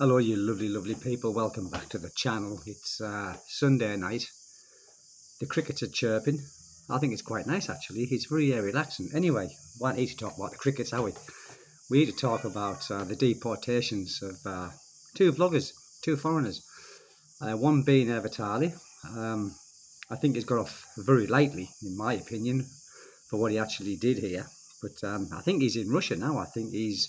Hello you lovely people, welcome back to the channel. It's Sunday night. The crickets are chirping. I think it's quite nice actually. It's very relaxing. Anyway, we need to talk about the crickets, are we? We need to talk about the deportations of two vloggers, two foreigners. One being Vitali. I think he's got off very lightly, in my opinion, for what he actually did here. But I think he's in Russia now. I think he's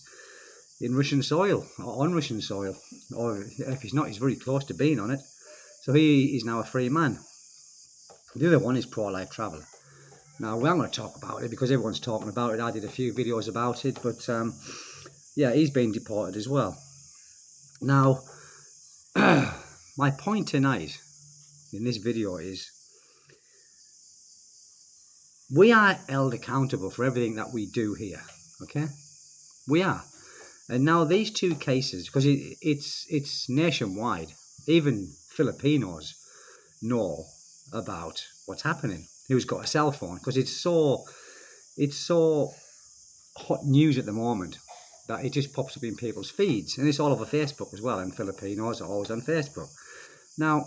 in Russian soil, or on Russian soil, or if he's not, he's very close to being on it. So he is now a free man. The other one is pro-life traveller. Now, we're not going to talk about it because everyone's talking about it. I did a few videos about it, but yeah, he's been deported as well. Now, my point tonight in this video is we are held accountable for everything that we do here, okay? We are. And now these two cases, because it's nationwide, even Filipinos know about what's happening. Who's got a cell phone? Because it's so hot news at the moment that it just pops up in people's feeds, and it's all over Facebook as well. And Filipinos are always on Facebook. Now,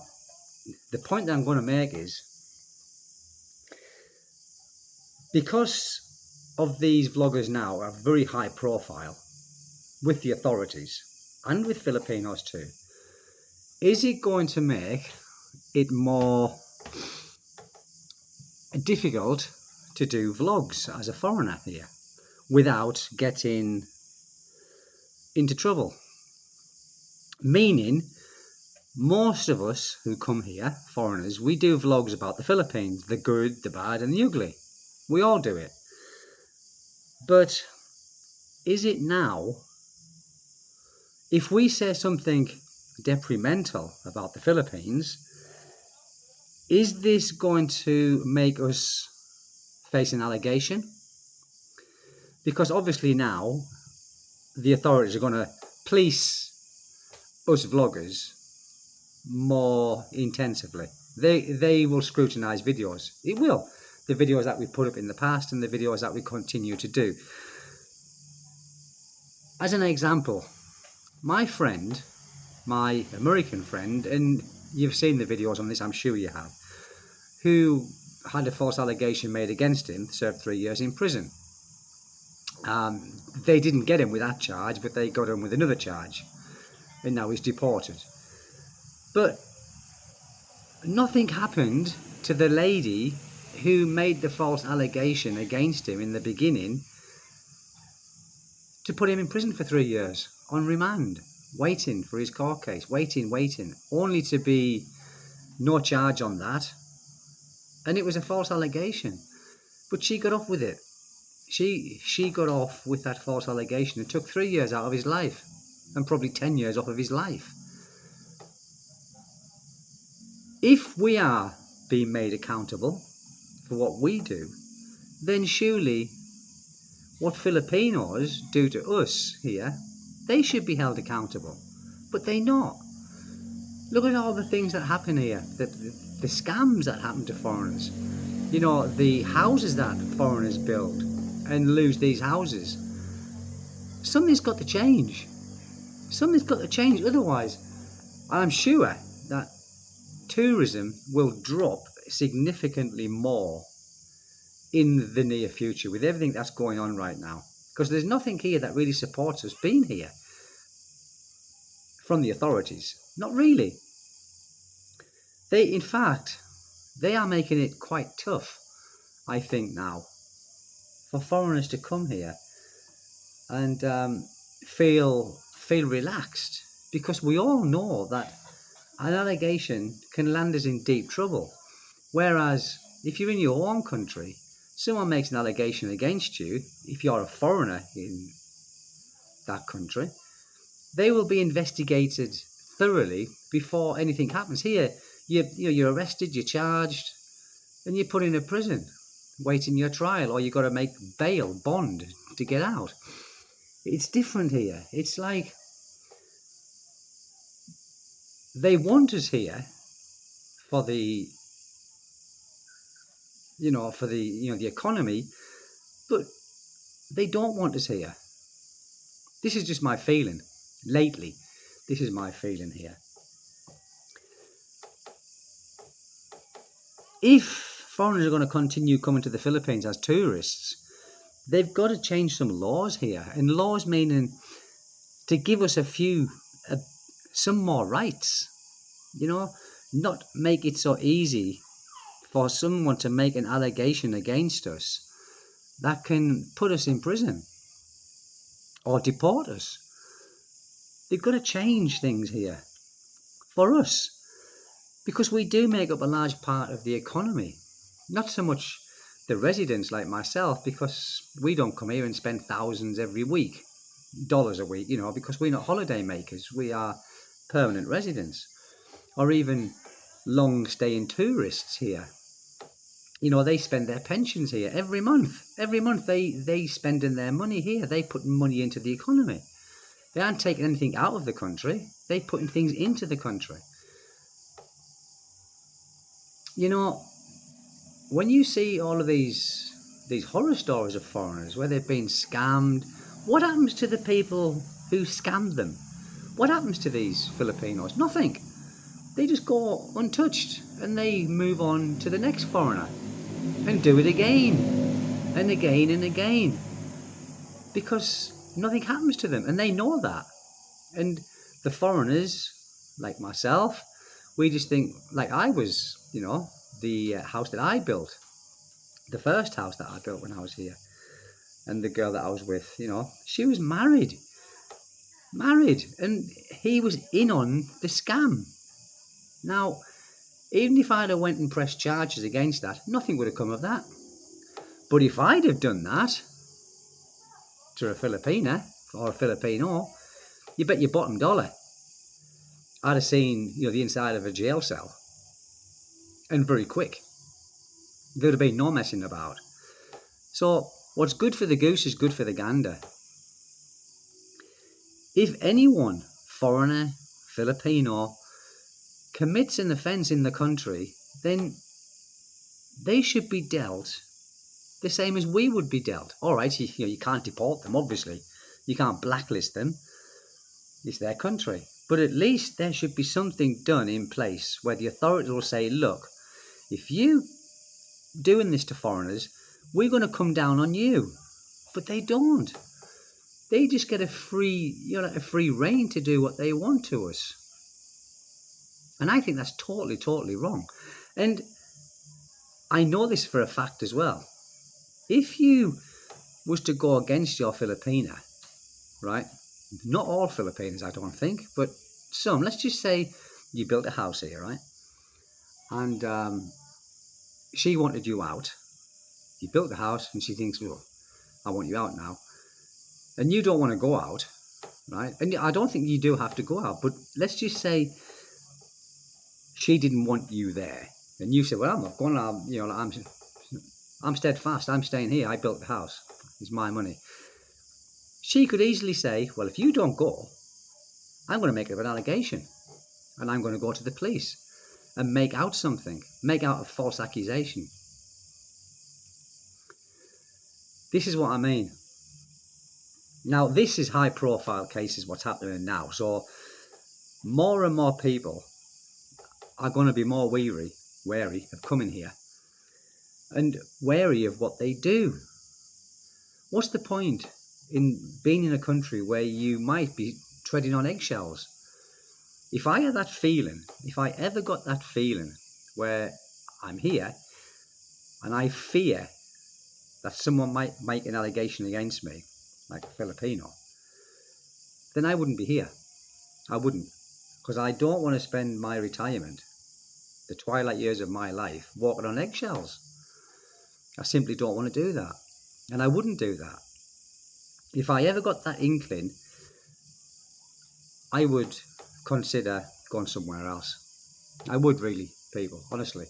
the point that I'm going to make is because of these vloggers now are very high profile with the authorities and with Filipinos too, is it going to make it more difficult to do vlogs as a foreigner here without getting into trouble? Meaning, most of us who come here, foreigners, we do vlogs about the Philippines, the good, the bad and the ugly. We all do it. But is it now, if we say something detrimental about the Philippines, is this going to make us face an allegation? Because obviously now the authorities are going to police us vloggers more intensively. They will scrutinise videos. It will. The videos that we put up in the past and the videos that we continue to do. As an example, my friend, my American friend, and you've seen the videos on this, I'm sure you have, who had a false allegation made against him, served 3 years in prison. They didn't get him with that charge, but they got him with another charge, and now he's deported. But nothing happened to the lady who made the false allegation against him in the beginning to put him in prison for 3 years on remand, waiting for his court case, waiting, only to be no charge on that. And it was a false allegation, but she got off with it. She got off with that false allegation. It took 3 years out of his life and probably 10 years off of his life. If we are being made accountable for what we do, then surely what Filipinos do to us here, they should be held accountable. But they're not. Look at all the things that happen here, the scams that happen to foreigners. You know, the houses that foreigners build and lose these houses. Something's got to change. Something's got to change. Otherwise, I'm sure that tourism will drop significantly more in the near future with everything that's going on right now. Because there's nothing here that really supports us being here from the authorities. Not really. In fact, they are making it quite tough, I think, now for foreigners to come here and feel relaxed, because we all know that an allegation can land us in deep trouble. Whereas if you're in your own country, someone makes an allegation against you, if you're a foreigner in that country, they will be investigated thoroughly before anything happens. Here, you're arrested, you're charged, and you're put in a prison, waiting your trial, or you've got to make bail, bond, to get out. It's different here. It's like they want us here for the the economy, but they don't want us here. This is just my feeling lately. This is my feeling here. If foreigners are going to continue coming to the Philippines as tourists, they've got to change some laws here. And laws meaning to give us some more rights. Not make it so easy for someone to make an allegation against us that can put us in prison or deport us. They've got to change things here for us, because we do make up a large part of the economy. Not so much the residents like myself, because we don't come here and spend thousands every week, dollars a week, because we're not holiday makers. We are permanent residents, or even long staying tourists here. They spend their pensions here every month. Every month they spending their money here. They putting money into the economy. They aren't taking anything out of the country. They putting things into the country. When you see all of these horror stories of foreigners where they've been scammed, what happens to the people who scammed them? What happens to these Filipinos? Nothing. They just go untouched and they move on to the next foreigner and do it again and again and again, because nothing happens to them, and they know that. And the foreigners, like myself, we just think, like I was, the house that I built, the first house that I built when I was here, and the girl that I was with, she was married, and he was in on the scam. Now, even if I'd have went and pressed charges against that, nothing would have come of that. But if I'd have done that to a Filipina or a Filipino, you bet your bottom dollar I'd have seen, the inside of a jail cell, and very quick. There would have been no messing about. So what's good for the goose is good for the gander. If anyone, foreigner, Filipino, commits an offence in the country, then they should be dealt the same as we would be dealt. All right, you can't deport them, obviously. You can't blacklist them. It's their country. But at least there should be something done in place where the authorities will say, look, if you doing this to foreigners, we're going to come down on you. But they don't. They just get a free rein to do what they want to us. And I think that's totally, totally wrong. And I know this for a fact as well. If you was to go against your Filipina, right? Not all Filipinos, I don't think, but some. Let's just say you built a house here, right? And she wanted you out. You built the house and she thinks, well, I want you out now. And you don't want to go out, right? And I don't think you do have to go out, but let's just say she didn't want you there. And you said, well, I'm not going out, I'm steadfast, I'm staying here, I built the house, it's my money. She could easily say, well, if you don't go, I'm going to make up an allegation, and I'm going to go to the police and make out a false accusation. This is what I mean. Now, this is high profile cases, what's happening now. So more and more people are going to be more wary of coming here and wary of what they do. What's the point in being in a country where you might be treading on eggshells? If I ever got that feeling where I'm here and I fear that someone might make an allegation against me, like a Filipino, then I wouldn't be here. I wouldn't, because I don't want to spend my retirement, the twilight years of my life, walking on eggshells. I simply don't want to do that, and I wouldn't do that. If I ever got that inkling, I would consider going somewhere else. I would really, people, honestly.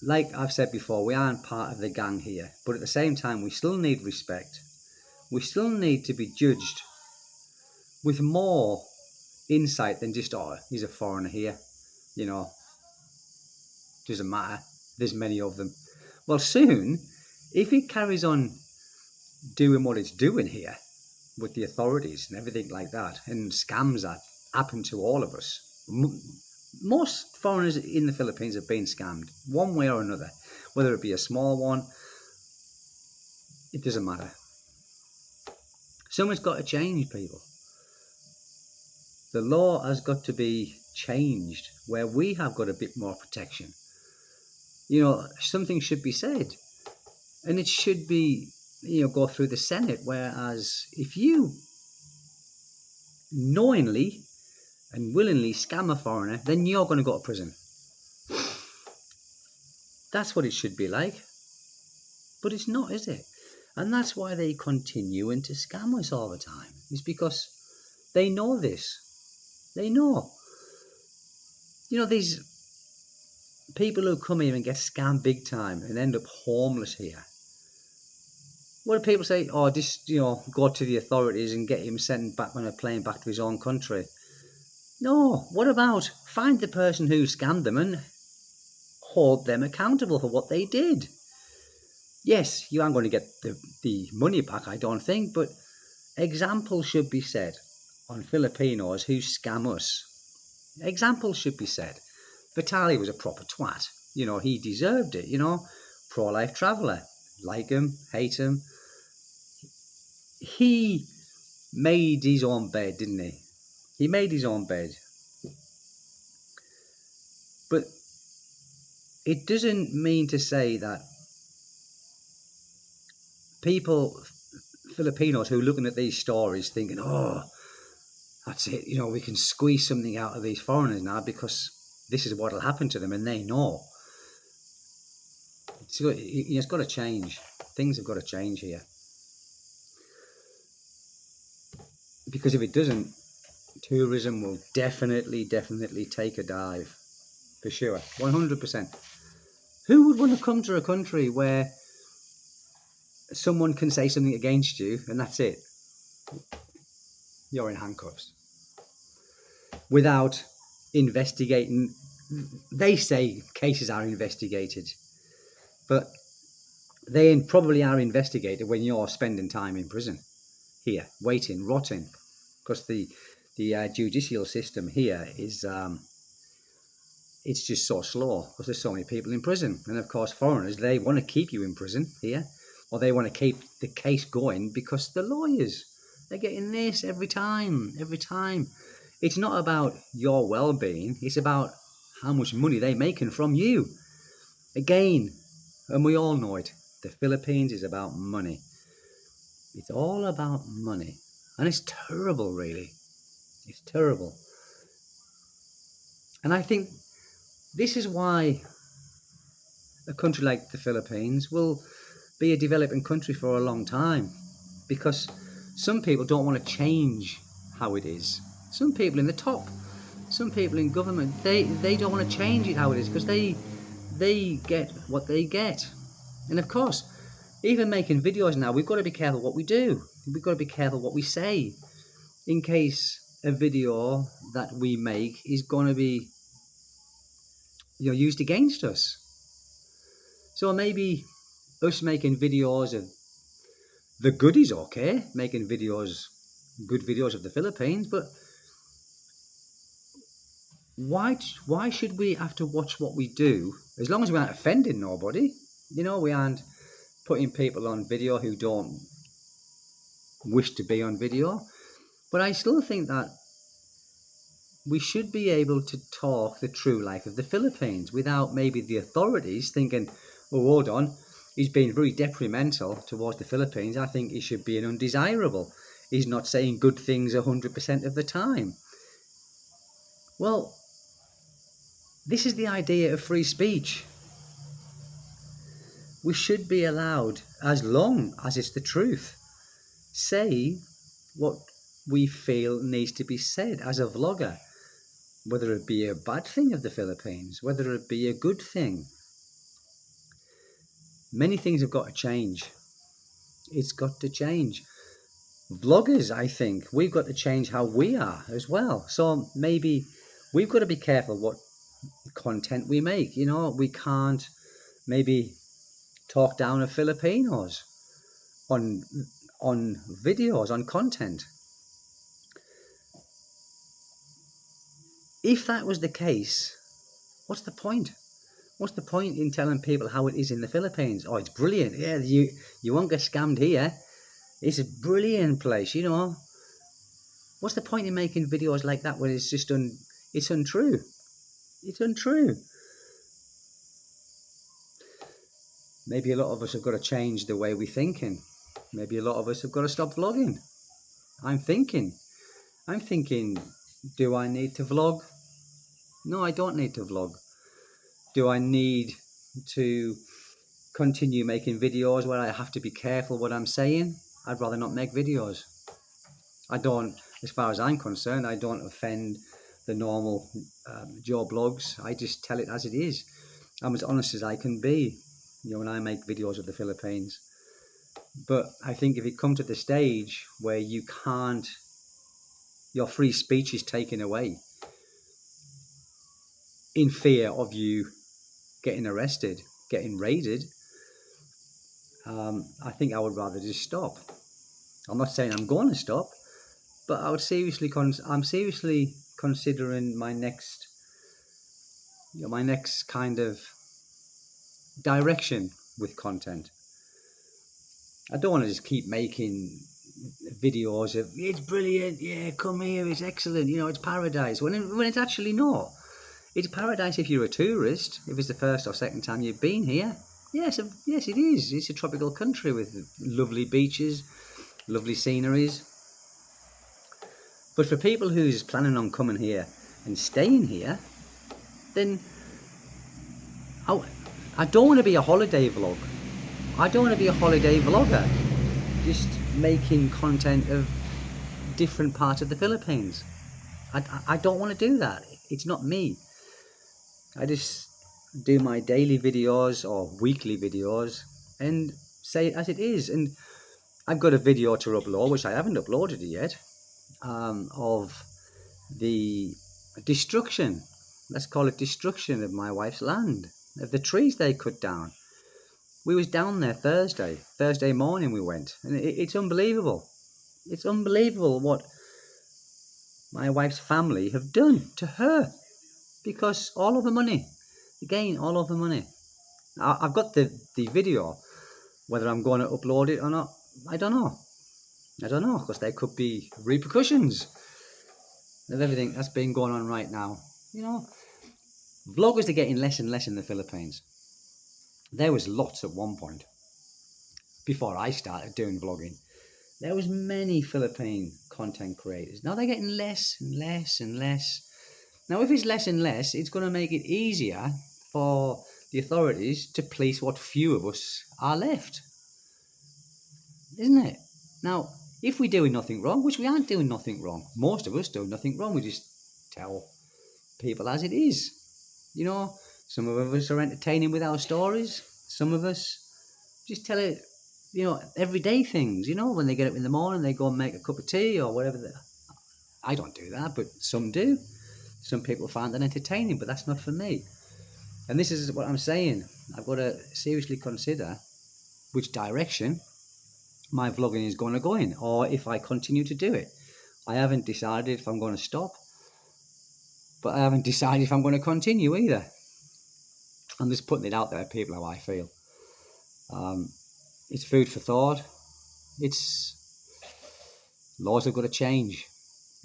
Like I've said before, we aren't part of the gang here, but at the same time, we still need respect. We still need to be judged with more insight than just, oh, he's a foreigner here, doesn't matter, there's many of them. Well, soon, if it carries on doing what it's doing here, with the authorities and everything like that, and scams that happen to all of us. Most foreigners in the Philippines have been scammed one way or another, whether it be a small one, it doesn't matter. Someone's got to change, people. The law has got to be changed where we have got a bit more protection. Something should be said, and it should be, go through the Senate. Whereas if you knowingly and willingly scam a foreigner, then you're going to go to prison. That's what it should be like. But it's not, is it? And that's why they continue to scam us all the time. It's because they know this. They know. These people who come here and get scammed big time and end up homeless here. What do people say? Oh, just, go to the authorities and get him sent back on a plane back to his own country. No, what about find the person who scammed them and hold them accountable for what they did? Yes, you aren't going to get the money back, I don't think, but examples should be set on Filipinos who scam us. Examples should be said. Vitali was a proper twat. He deserved it, pro-life traveller. Like him, hate him. He made his own bed, didn't he? He made his own bed. But it doesn't mean to say that people, Filipinos who are looking at these stories thinking, oh, that's it, we can squeeze something out of these foreigners now because this is what will happen to them, and they know. It's got to change. Things have got to change here. Because if it doesn't, tourism will definitely take a dive. For sure. 100%. Who would want to come to a country where someone can say something against you and that's it? You're in handcuffs. Without investigating. They say cases are investigated. But they probably are investigated when you're spending time in prison. Here, waiting, rotting. Because the judicial system here is... it's just so slow because there's so many people in prison. And of course, foreigners, they want to keep you in prison here, or they want to keep the case going because the lawyers, they're getting this every time. It's not about your well-being. It's about how much money they're making from you. Again, and we all know it, the Philippines is about money. It's all about money. And it's terrible, really. It's terrible. And I think this is why a country like the Philippines will be a developing country for a long time, because some people don't want to change how it is. Some people in the top, some people in government, they don't want to change it how it is because they get what they get. And of course, even making videos now, we've got to be careful what we do. We've got to be careful what we say, in case a video that we make is going to be used against us. So maybe us making videos of the good is okay, making videos, good videos of the Philippines, but why should we have to watch what we do, as long as we aren't offending nobody? We aren't putting people on video who don't wish to be on video. But I still think that we should be able to talk the true life of the Philippines without maybe the authorities thinking, oh, hold on, he's being very detrimental towards the Philippines. I think he should be an undesirable. He's not saying good things 100% of the time. Well, this is the idea of free speech. We should be allowed, as long as it's the truth, say what we feel needs to be said as a vlogger, whether it be a bad thing of the Philippines, whether it be a good thing. Many things have got to change. It's got to change. Vloggers, I think, we've got to change how we are as well. So maybe we've got to be careful what content we make. We can't maybe talk down of Filipinos on on videos, on content. If that was the case, what's the point? What's the point in telling people how it is in the Philippines? Oh, it's brilliant. Yeah, you won't get scammed here. It's a brilliant place, you know. What's the point in making videos like that when it's just it's untrue? It's untrue. Maybe a lot of us have got to change the way we're thinking. Maybe a lot of us have got to stop vlogging. I'm thinking, do I need to vlog? No, I don't need to vlog. Do I need to continue making videos where I have to be careful what I'm saying? I'd rather not make videos. I don't, as far as I'm concerned, I don't offend the normal Joe blogs. I just tell it as it is. I'm as honest as I can be, you know, when I make videos of the Philippines. But I think if it comes to the stage where you can't, your free speech is taken away in fear of you getting arrested, getting raided, I think I would rather just stop. I'm not saying I'm going to stop, but I would I'm seriously considering my next kind of direction with content. I don't want to just keep making videos of it's brilliant, yeah, come here, it's excellent, you know, it's paradise. When it's actually not. It's paradise if you're a tourist, if it's the first or second time you've been here. Yes, it is. It's a tropical country with lovely beaches, lovely sceneries. But for people who's planning on coming here and staying here, then I don't want to be a holiday vlog. I don't want to be a holiday vlogger, just making content of different parts of the Philippines. I don't want to do that. It's not me. I just do my daily videos or weekly videos and say it as it is. And I've got a video to upload, which I haven't uploaded it yet, of the destruction, let's call it destruction, of my wife's land, of the trees they cut down. We was down there Thursday morning we went, and it's unbelievable. It's unbelievable what my wife's family have done to her, because all of the money, again, all of the money. I've got the video. Whether I'm going to upload it or not, I don't know, because there could be repercussions of everything that's been going on right now. You know, vloggers are getting less and less in the Philippines. There was lots at one point, before I started doing vlogging. There was many Philippine content creators. Now they're getting less and less and less. Now if it's less and less, it's going to make it easier for the authorities to police what few of us are left, isn't it? Now, if we're doing nothing wrong, which we aren't doing nothing wrong, most of us do nothing wrong, we just tell people as it is. You know, some of us are entertaining with our stories, some of us just tell it, you know, everyday things, you know, when they get up in the morning, they go and make a cup of tea or whatever. I don't do that, but some do. Some people find that entertaining, but that's not for me. And this is what I'm saying. I've got to seriously consider which direction my vlogging is going to go in, or if I continue to do it. I haven't decided if I'm going to stop, but I haven't decided if I'm going to continue either. I'm just putting it out there, people, how I feel. It's food for thought. Laws have got to change.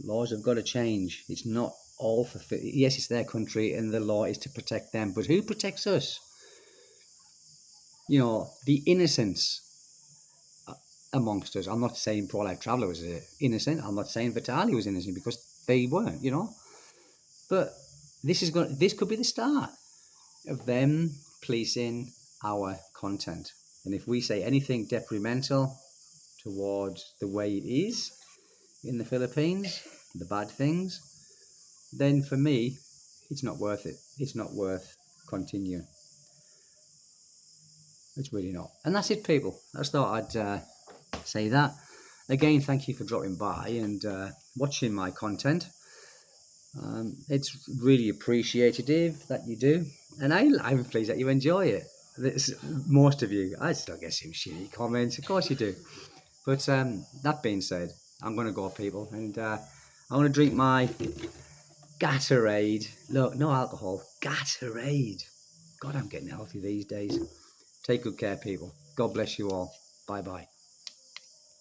Laws have got to change. It's not all for, yes, it's their country and the law is to protect them, but who protects us? You know, the innocence amongst us. I'm not saying pro-life traveller was innocent. I'm not saying Vitali was innocent, because they weren't, you know. But this could be the start of them policing our content. And if we say anything detrimental towards the way it is in the Philippines, the bad things, then for me, it's not worth it. It's not worth continuing. It's really not. And that's it, people. I just thought I'd say that. Again, thank you for dropping by and watching my content. It's really appreciative that you do, and I'm pleased that you enjoy it. Most of you, I still get some shitty comments, of course you do, But that being said, I'm going to go, people, and I'm going to drink my Gatorade. Look, no alcohol, Gatorade. God, I'm getting healthy these days. Take good care, people. God bless you all. Bye-bye.